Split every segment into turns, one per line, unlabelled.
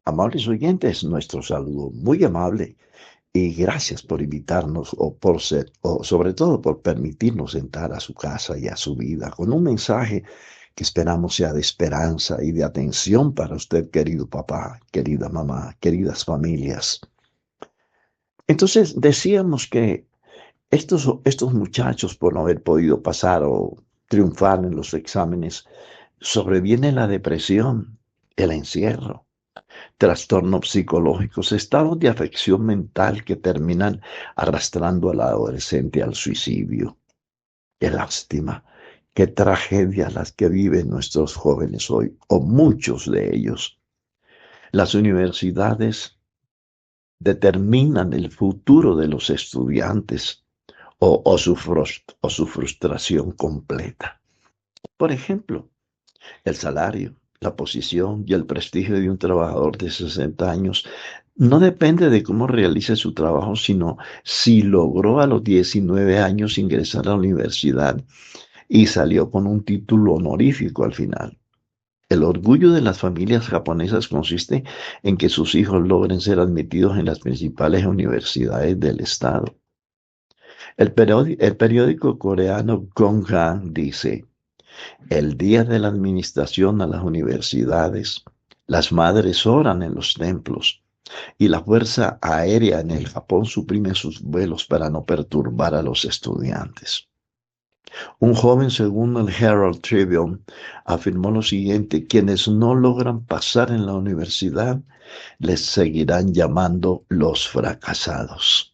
Amables oyentes, nuestro saludo muy amable y gracias por invitarnos o por ser, o sobre todo por permitirnos entrar a su casa y a su vida con un mensaje que esperamos sea de esperanza y de atención para usted, querido papá, querida mamá, queridas familias. Entonces decíamos que estos muchachos, por no haber podido pasar o triunfar en los exámenes, sobreviene la depresión, el encierro, trastornos psicológicos, estados de afección mental que terminan arrastrando al adolescente al suicidio. Qué lástima, qué tragedia las que viven nuestros jóvenes hoy, o muchos de ellos. Las universidades determinan el futuro de los estudiantes o su frustración completa. Por ejemplo, el salario, la posición y el prestigio de un trabajador de 60 años no depende de cómo realice su trabajo, sino si logró a los 19 años ingresar a la universidad y salió con un título honorífico al final. El orgullo de las familias japonesas consiste en que sus hijos logren ser admitidos en las principales universidades del estado. El periódico coreano Gonghang dice: el día de la administración a las universidades, las madres oran en los templos y la Fuerza Aérea en el Japón suprime sus vuelos para no perturbar a los estudiantes. Un joven, según el Herald Tribune, afirmó lo siguiente: quienes no logran pasar en la universidad les seguirán llamando los fracasados.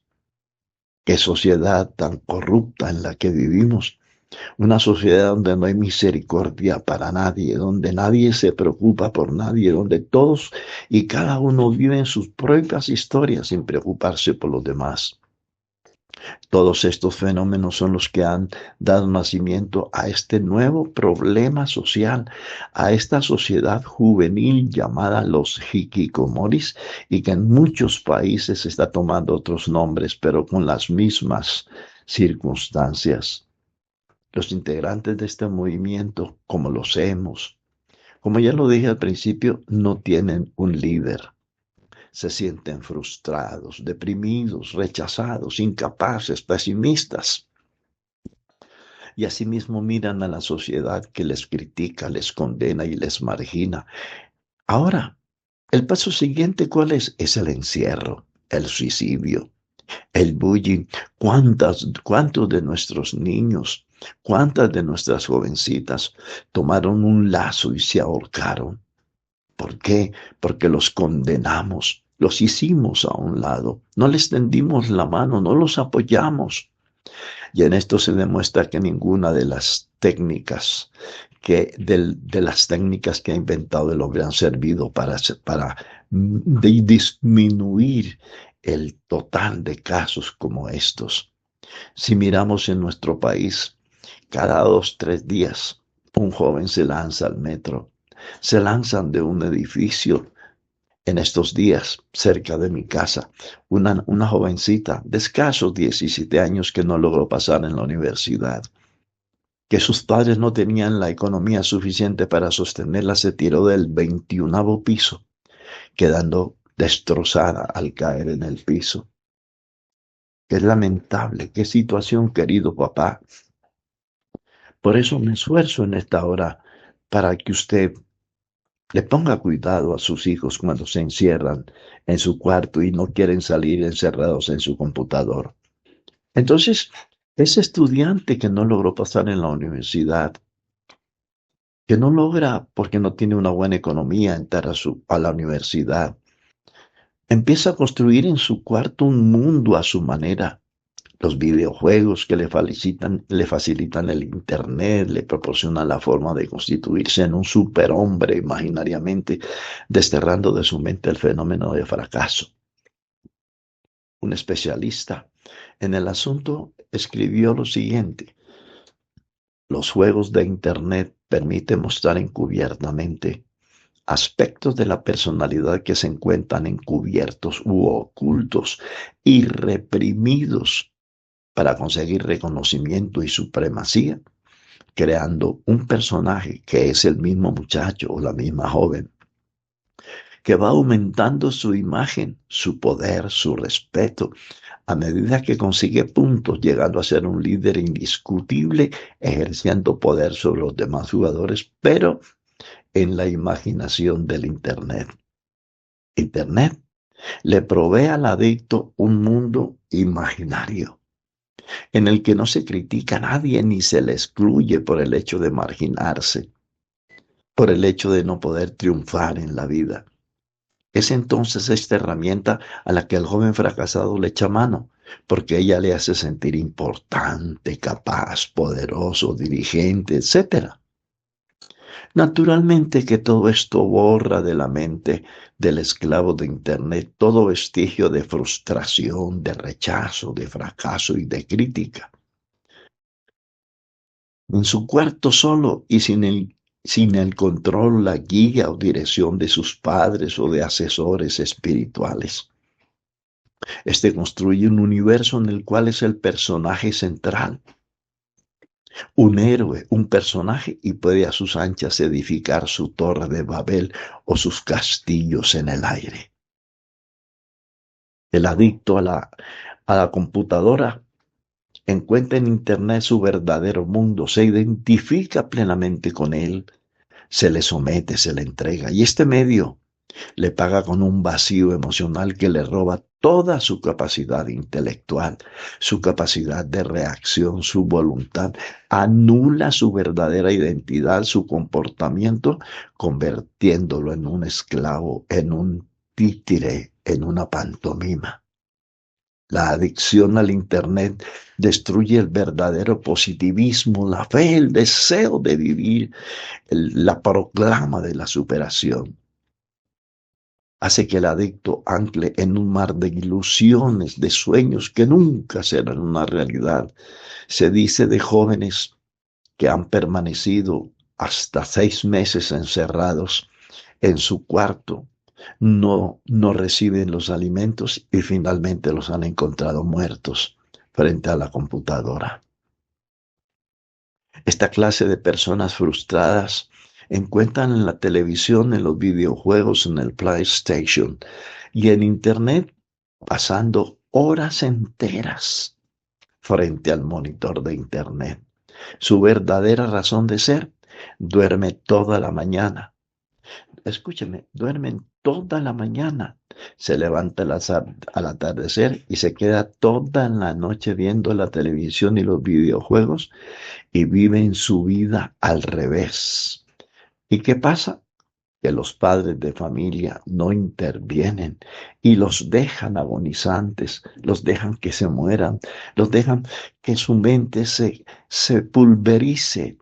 Qué sociedad tan corrupta en la que vivimos. Una sociedad donde no hay misericordia para nadie, donde nadie se preocupa por nadie, donde todos y cada uno viven sus propias historias sin preocuparse por los demás. Todos estos fenómenos son los que han dado nacimiento a este nuevo problema social, a esta sociedad juvenil llamada los hikikomoris y que en muchos países está tomando otros nombres, pero con las mismas circunstancias. Los integrantes de este movimiento, como los hemos, como ya lo dije al principio, no tienen un líder. Se sienten frustrados, deprimidos, rechazados, incapaces, pesimistas. Y asimismo miran a la sociedad que les critica, les condena y les margina. Ahora, el paso siguiente, ¿cuál es? Es el encierro, el suicidio, el bullying. ¿Cuántos de nuestros niños, cuántas de nuestras jovencitas tomaron un lazo y se ahorcaron? ¿Por qué? Porque los condenamos, los hicimos a un lado, no les tendimos la mano, no los apoyamos. Y en esto se demuestra que ninguna de las técnicas de las técnicas que ha inventado el hombre han servido para disminuir el total de casos como estos. Si miramos en nuestro país, cada 2, 3 días, un joven se lanza al metro. Se lanzan de un edificio. En estos días, cerca de mi casa, una jovencita de escasos 17 años que no logró pasar en la universidad, que sus padres no tenían la economía suficiente para sostenerla, se tiró del 21º piso, quedando destrozada al caer en el piso. Qué lamentable, qué situación, querido papá. Por eso me esfuerzo en esta hora para que usted le ponga cuidado a sus hijos cuando se encierran en su cuarto y no quieren salir encerrados en su computador. Entonces, ese estudiante que no logró pasar en la universidad, que no logra porque no tiene una buena economía entrar a la universidad, empieza a construir en su cuarto un mundo a su manera. Los videojuegos que le facilitan el internet, le proporcionan la forma de constituirse en un superhombre imaginariamente, desterrando de su mente el fenómeno de fracaso. Un especialista en el asunto escribió lo siguiente: los juegos de internet permiten mostrar encubiertamente aspectos de la personalidad que se encuentran encubiertos u ocultos y reprimidos para conseguir reconocimiento y supremacía, creando un personaje que es el mismo muchacho o la misma joven, que va aumentando su imagen, su poder, su respeto, a medida que consigue puntos, llegando a ser un líder indiscutible, ejerciendo poder sobre los demás jugadores, pero en la imaginación del Internet. Internet le provee al adicto un mundo imaginario en el que no se critica a nadie ni se le excluye por el hecho de marginarse, por el hecho de no poder triunfar en la vida. Es entonces esta herramienta a la que el joven fracasado le echa mano, porque ella le hace sentir importante, capaz, poderoso, dirigente, etcétera. Naturalmente que todo esto borra de la mente del esclavo de Internet todo vestigio de frustración, de rechazo, de fracaso y de crítica. En su cuarto solo y sin el control, la guía o dirección de sus padres o de asesores espirituales. Este construye un universo en el cual es el personaje central, un héroe, un personaje, y puede a sus anchas edificar su torre de Babel o sus castillos en el aire. El adicto a la computadora encuentra en Internet su verdadero mundo, se identifica plenamente con él, se le somete, se le entrega, y este medio le paga con un vacío emocional que le roba toda su capacidad intelectual, su capacidad de reacción, su voluntad, anula su verdadera identidad, su comportamiento, convirtiéndolo en un esclavo, en un títere, en una pantomima. La adicción al Internet destruye el verdadero positivismo, la fe, el deseo de vivir, la proclama de la superación. Hace que el adicto ancle en un mar de ilusiones, de sueños que nunca serán una realidad. Se dice de jóvenes que han permanecido hasta 6 meses encerrados en su cuarto, no reciben los alimentos y finalmente los han encontrado muertos frente a la computadora. Esta clase de personas frustradas encuentran en la televisión, en los videojuegos, en el PlayStation y en Internet pasando horas enteras frente al monitor de Internet. Su verdadera razón de ser: duerme toda la mañana. Escúcheme, duermen toda la mañana. Se levanta al atardecer y se queda toda la noche viendo la televisión y los videojuegos y viven su vida al revés. ¿Y qué pasa? Que los padres de familia no intervienen y los dejan agonizantes, los dejan que se mueran, los dejan que su mente se pulverice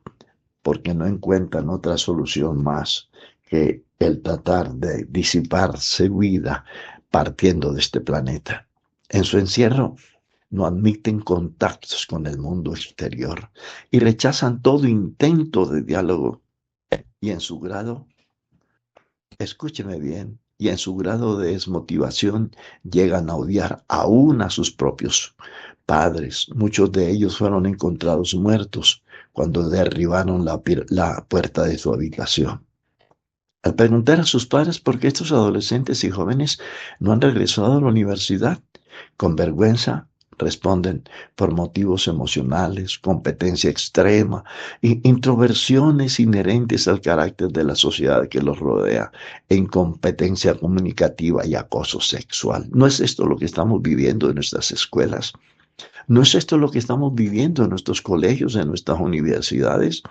porque no encuentran otra solución más que el tratar de disiparse vida partiendo de este planeta. En su encierro no admiten contactos con el mundo exterior y rechazan todo intento de diálogo. Y en su grado, escúcheme bien, y en su grado de desmotivación llegan a odiar aún a sus propios padres. Muchos de ellos fueron encontrados muertos cuando derribaron la puerta de su habitación. Al preguntar a sus padres por qué estos adolescentes y jóvenes no han regresado a la universidad, con vergüenza responden: por motivos emocionales, competencia extrema e introversiones inherentes al carácter de la sociedad que los rodea, e incompetencia comunicativa y acoso sexual. ¿No es esto lo que estamos viviendo en nuestras escuelas? ¿No es esto lo que estamos viviendo en nuestros colegios, en nuestras universidades?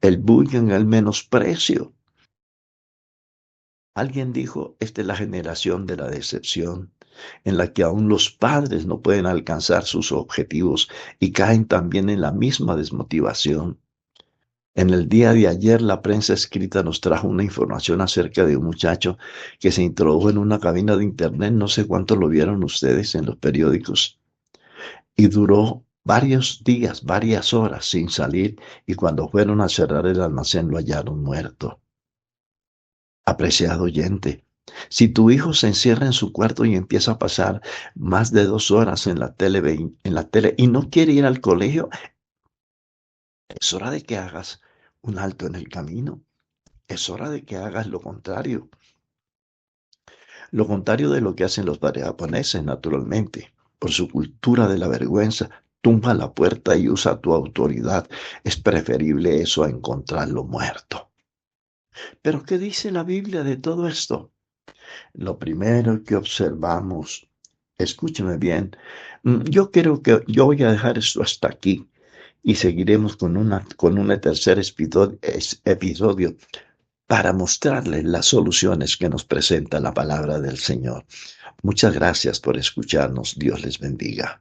El bullying, el menosprecio. Alguien dijo: esta es la generación de la decepción, en la que aún los padres no pueden alcanzar sus objetivos y caen también en la misma desmotivación. En el día de ayer, la prensa escrita nos trajo una información acerca de un muchacho que se introdujo en una cabina de internet, no sé cuánto lo vieron ustedes en los periódicos, y duró varios días, varias horas sin salir, y cuando fueron a cerrar el almacén lo hallaron muerto. Apreciado oyente, si tu hijo se encierra en su cuarto y empieza a pasar más de 2 horas en la tele y no quiere ir al colegio, es hora de que hagas un alto en el camino. Es hora de que hagas lo contrario. Lo contrario de lo que hacen los japoneses, naturalmente. Por su cultura de la vergüenza, tumba la puerta y usa tu autoridad. Es preferible eso a encontrarlo muerto. Pero ¿qué dice la Biblia de todo esto? Lo primero que observamos, escúcheme bien, yo creo que yo voy a dejar esto hasta aquí y seguiremos con un tercer episodio para mostrarles las soluciones que nos presenta la palabra del Señor. Muchas gracias por escucharnos. Dios les bendiga.